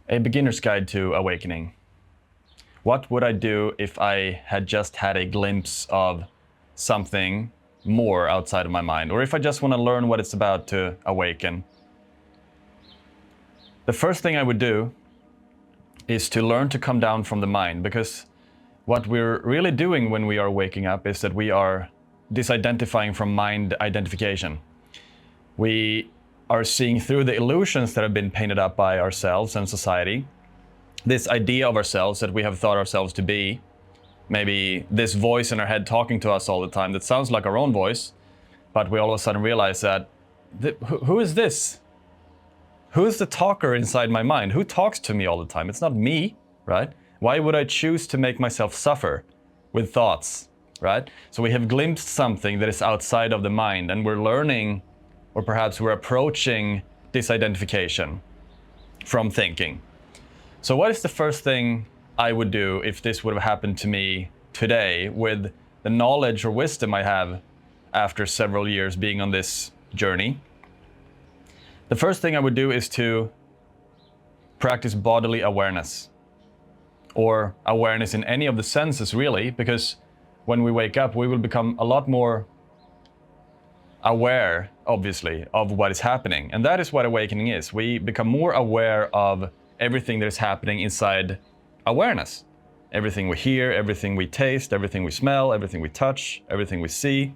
A beginner's guide to awakening. What would I do if I had just had a glimpse of something more outside of my mind? Or if I just want to learn what it's about to awaken? The first thing I would do is to learn to come down from the mind, because what we're really doing when we are waking up is that we are disidentifying from mind identification. We are seeing through the illusions that have been painted up by ourselves and society. This idea of ourselves that we have thought ourselves to be, maybe this voice in our head talking to us all the time that sounds like our own voice, but we all of a sudden realize that, who is this? Who is the talker inside my mind? Who talks to me all the time? It's not me, right? Why would I choose to make myself suffer with thoughts, right? So we have glimpsed something that is outside of the mind, and we're learning, or perhaps we're approaching disidentification from thinking. So what is the first thing I would do if this would have happened to me today with the knowledge or wisdom I have after several years being on this journey? The first thing I would do is to practice bodily awareness, or awareness in any of the senses really, because when we wake up we will become a lot more aware, obviously, of what is happening. And that is what awakening is. We become more aware of everything that is happening inside awareness. Everything we hear, everything we taste, everything we smell, everything we touch, everything we see.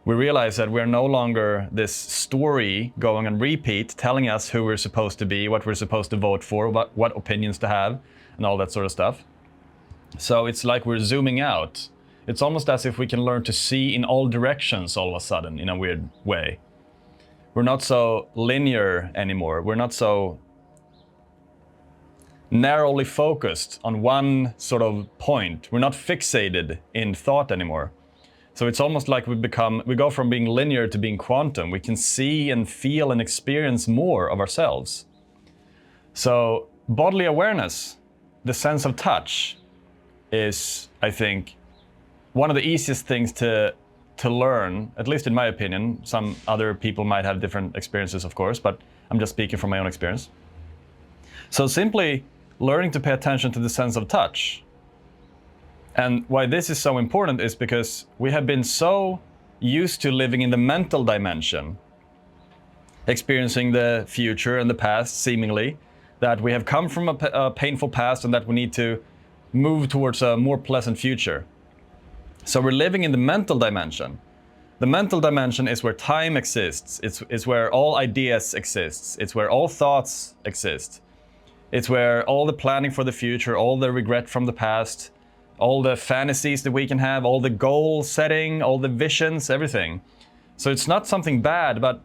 We realize that we're no longer this story going on repeat, telling us who we're supposed to be, what we're supposed to vote for, what opinions to have, and all that sort of stuff. So it's like we're zooming out. It's almost as if we can learn to see in all directions all of a sudden, in a weird way. We're not so linear anymore. We're not so narrowly focused on one sort of point. We're not fixated in thought anymore. So it's almost like we go from being linear to being quantum. We can see and feel and experience more of ourselves. So bodily awareness, the sense of touch, is, I think, one of the easiest things to learn, at least in my opinion. Some other people might have different experiences, of course, but I'm just speaking from my own experience. So simply learning to pay attention to the sense of touch. And why this is so important is because we have been so used to living in the mental dimension, experiencing the future and the past seemingly, that we have come from a painful past and that we need to move towards a more pleasant future. So we're living in the mental dimension. The mental dimension is where time exists. It's where all ideas exist. It's where all thoughts exist. It's where all the planning for the future, all the regret from the past, all the fantasies that we can have, all the goal setting, all the visions, everything. So it's not something bad, but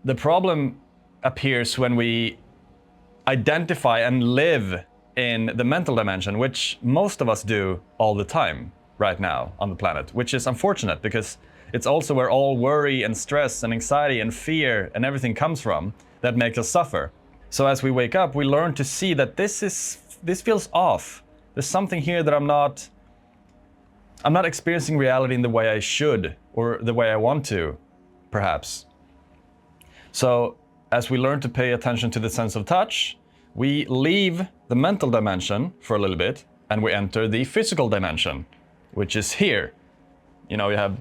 the problem appears when we identify and live in the mental dimension, which most of us do all the time right now on the planet, which is unfortunate because it's also where all worry and stress and anxiety and fear and everything comes from that makes us suffer. So as we wake up, we learn to see that this feels off. There's something here that I'm not experiencing reality in the way I should, or the way I want to, perhaps. So as we learn to pay attention to the sense of touch, we leave the mental dimension for a little bit and we enter the physical dimension, which is here. You know, you have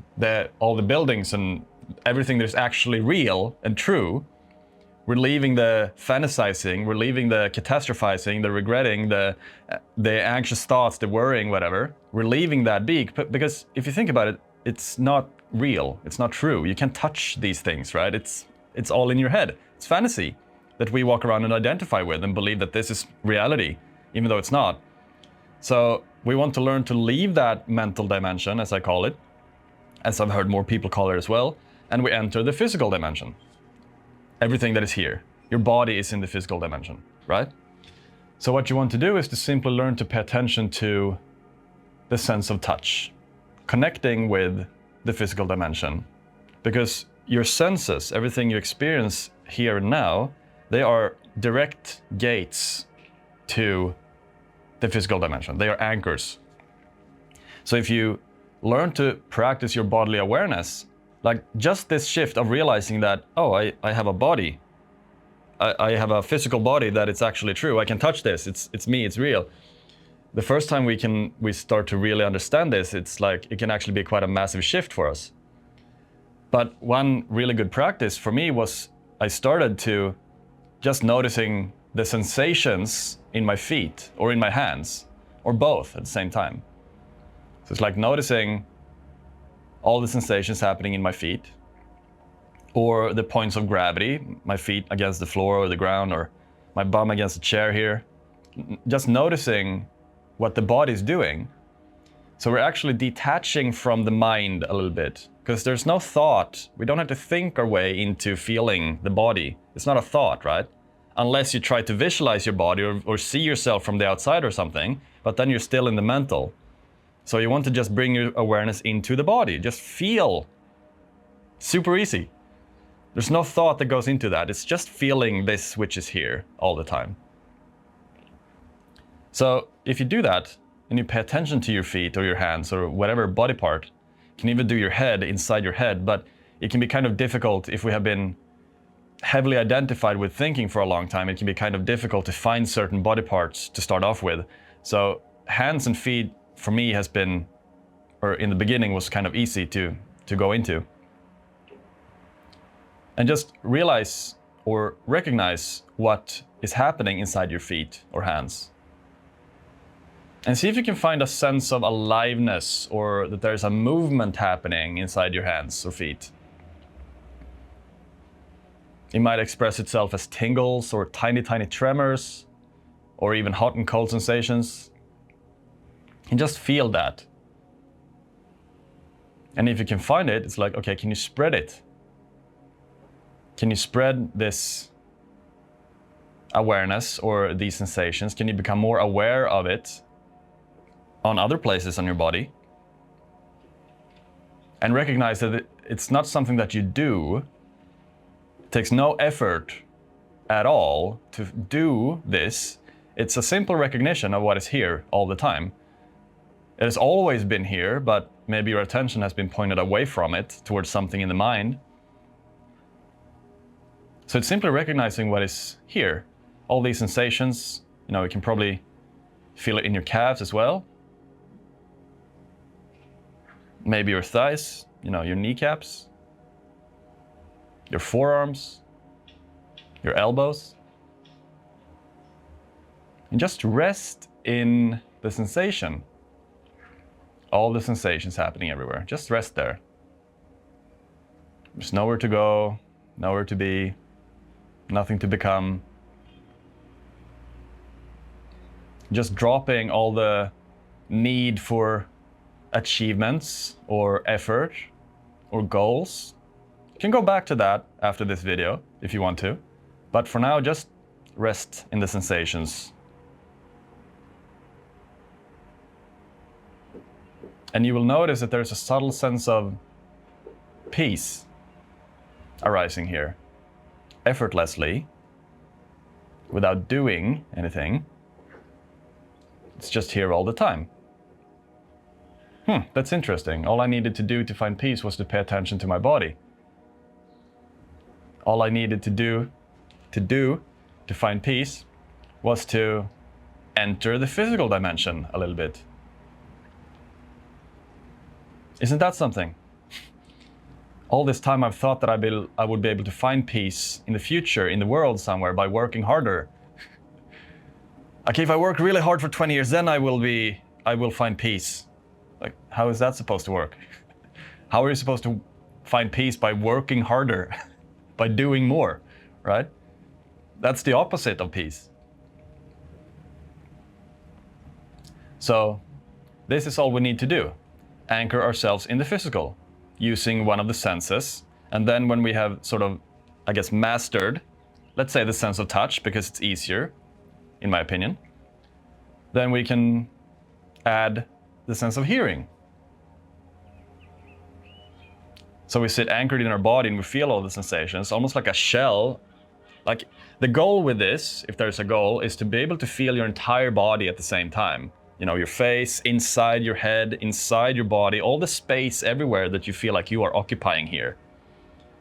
all the buildings and everything that is actually real and true. We're leaving the fantasizing, we're leaving the catastrophizing, the regretting, the anxious thoughts, the worrying, whatever. We're leaving that be, because if you think about it, it's not real, it's not true. You can't touch these things, right? It's all in your head. It's fantasy that we walk around and identify with and believe that this is reality, even though it's not. So we want to learn to leave that mental dimension, as I call it, as I've heard more people call it as well, and we enter the physical dimension. Everything that is here. Your body is in the physical dimension, right? So what you want to do is to simply learn to pay attention to the sense of touch, connecting with the physical dimension, because your senses, everything you experience here and now, they are direct gates to the physical dimension. They are anchors. So if you learn to practice your bodily awareness, like just this shift of realizing that, oh, I have a body. I have a physical body, that it's actually true. I can touch this. It's me. It's real. The first time we start to really understand this, it's like it can actually be quite a massive shift for us. But one really good practice for me was I started to just noticing the sensations in my feet or in my hands, or both at the same time. So it's like noticing all the sensations happening in my feet, or the points of gravity, my feet against the floor or the ground, or my bum against the chair here. Just noticing what the body's doing. So we're actually detaching from the mind a little bit, because there's no thought. We don't have to think our way into feeling the body. It's not a thought, right? Unless you try to visualize your body or see yourself from the outside or something, but then you're still in the mental. So you want to just bring your awareness into the body. Just feel. Super easy. There's no thought that goes into that. It's just feeling this which is here all the time. So if you do that, and you pay attention to your feet or your hands or whatever body part, you can even do your head, inside your head, but it can be kind of difficult if we have been heavily identified with thinking for a long time. It can be kind of difficult to find certain body parts to start off with. So hands and feet for me has been, or in the beginning was kind of easy to go into. And just realize or recognize what is happening inside your feet or hands. And see if you can find a sense of aliveness, or that there's a movement happening inside your hands or feet. It might express itself as tingles or tiny, tiny tremors, or even hot and cold sensations. And just feel that. And if you can find it, it's like, okay, can you spread it? Can you spread this awareness or these sensations? Can you become more aware of it on other places on your body? And recognize that it's not something that you do. It takes no effort at all to do this. It's a simple recognition of what is here all the time. It has always been here, but maybe your attention has been pointed away from it towards something in the mind. So it's simply recognizing what is here. All these sensations, you can probably feel it in your calves as well. Maybe your thighs, your kneecaps, your forearms, your elbows. And just rest in the sensation. All the sensations happening everywhere. Just rest there. There's nowhere to go, nowhere to be, nothing to become. Just dropping all the need for achievements or effort or goals. You can go back to that after this video if you want to, but for now just rest in the sensations. And you will notice that there's a subtle sense of peace arising here, effortlessly, without doing anything. It's just here all the time. That's interesting. All I needed to do to find peace was to pay attention to my body. All I needed to do to find peace was to enter the physical dimension a little bit. Isn't that something? All this time I've thought that I would be able to find peace in the future, in the world somewhere, by working harder. Okay, if I work really hard for 20 years, then I will find peace. Like, how is that supposed to work? How are you supposed to find peace by working harder, by doing more, right? That's the opposite of peace. So this is all we need to do. Anchor ourselves in the physical, using one of the senses. And then when we have sort of, mastered, let's say the sense of touch, because it's easier, in my opinion, then we can add the sense of hearing. So we sit anchored in our body and we feel all the sensations, almost like a shell. Like, the goal with this, if there's a goal, is to be able to feel your entire body at the same time. Your face, inside your head, inside your body, all the space everywhere that you feel like you are occupying here.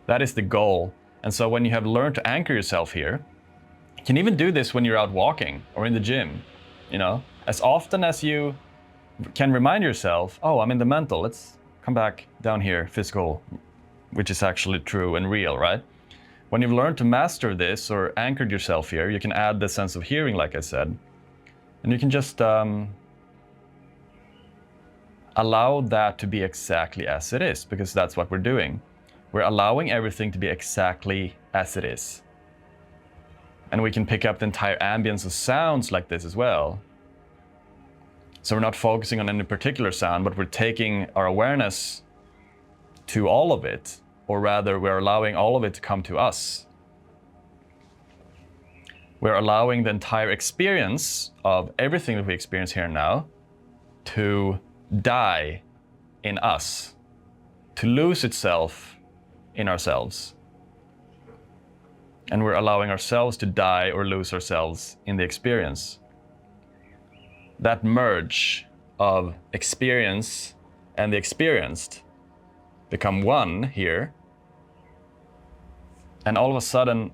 That is the goal. And so when you have learned to anchor yourself here, You can even do this when you're out walking or in the gym, you know? As often as you can remind yourself, oh, I'm in the mental, let's come back down here, physical, which is actually true and real, right? When you've learned to master this or anchored yourself here, you can add the sense of hearing, like I said, and you can just allow that to be exactly as it is, because that's what we're doing. We're allowing everything to be exactly as it is. And we can pick up the entire ambience of sounds like this as well. So we're not focusing on any particular sound, but we're taking our awareness to all of it, or rather we're allowing all of it to come to us. We're allowing the entire experience of everything that we experience here and now to die in us, to lose itself in ourselves. And we're allowing ourselves to die or lose ourselves in the experience. That merge of experience and the experienced become one here, and all of a sudden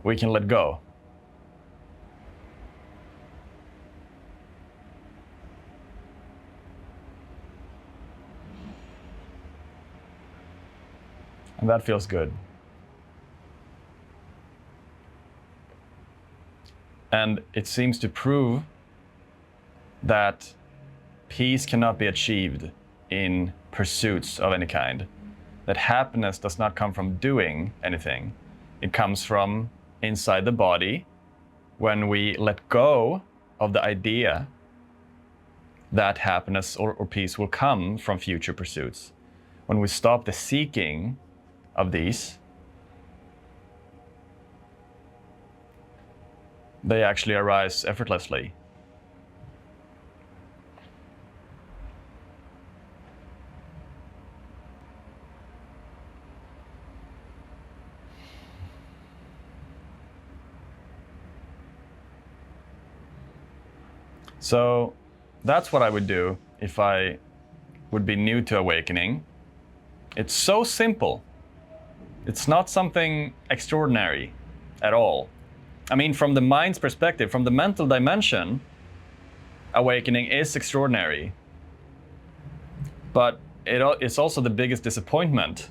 we can let go. And that feels good. And it seems to prove that peace cannot be achieved in pursuits of any kind. That happiness does not come from doing anything. It comes from inside the body when we let go of the idea that happiness or peace will come from future pursuits. When we stop the seeking of these, they actually arise effortlessly. So that's what I would do if I would be new to awakening. It's so simple. It's not something extraordinary at all. I mean, from the mind's perspective, from the mental dimension, awakening is extraordinary. But it's also the biggest disappointment,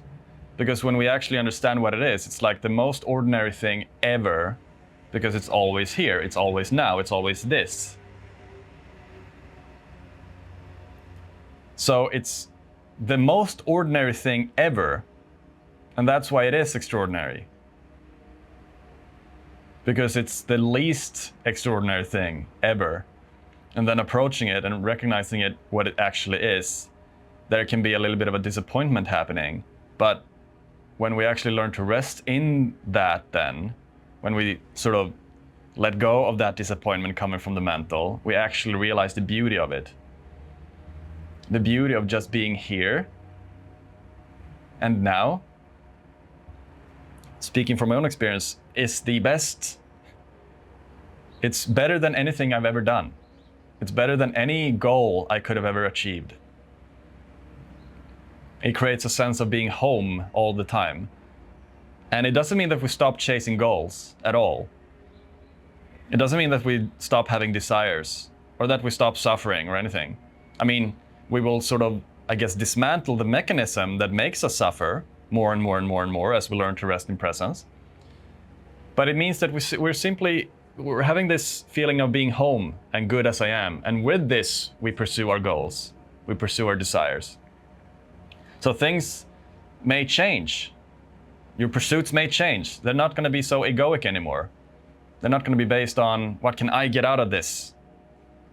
because when we actually understand what it is, it's like the most ordinary thing ever, because it's always here, it's always now, it's always this. So it's the most ordinary thing ever, and that's why it is extraordinary. Because it's the least extraordinary thing ever. And then approaching it and recognizing it what it actually is, there can be a little bit of a disappointment happening. But when we actually learn to rest in that, then when we sort of let go of that disappointment coming from the mental, we actually realize the beauty of it. The beauty of just being here and now, speaking from my own experience, is the best. It's better than anything I've ever done. It's better than any goal I could have ever achieved. It creates a sense of being home all the time. And it doesn't mean that we stop chasing goals at all. It doesn't mean that we stop having desires or that we stop suffering or anything. I mean, we will sort of, I guess, dismantle the mechanism that makes us suffer more and more and more and more as we learn to rest in presence. But it means that we're having this feeling of being home and good as I am. And with this, we pursue our goals. We pursue our desires. So things may change. Your pursuits may change. They're not going to be so egoic anymore. They're not going to be based on what can I get out of this,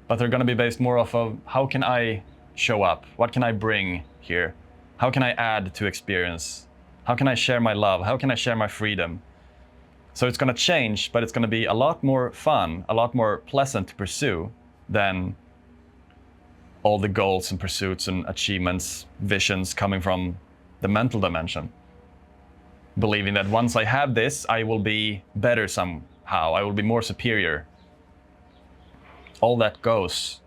but they're going to be based more off of how can I show up? What can I bring here? How can I add to experience? How can I share my love? How can I share my freedom? So it's going to change, but it's going to be a lot more fun, a lot more pleasant to pursue than all the goals and pursuits and achievements, visions coming from the mental dimension. Believing that once I have this, I will be better somehow, I will be more superior. All that goes.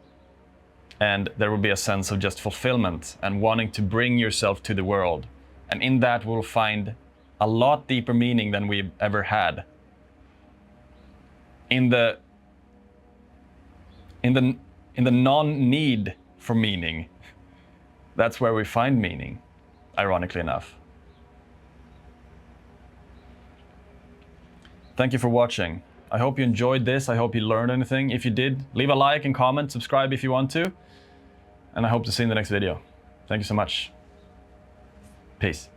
And there will be a sense of just fulfillment and wanting to bring yourself to the world. And in that we'll find a lot deeper meaning than we've ever had. In the non-need for meaning, that's where we find meaning, ironically enough. Thank you for watching. I hope you enjoyed this. I hope you learned anything. If you did, leave a like and comment, subscribe if you want to. And I hope to see you in the next video. Thank you so much. Peace.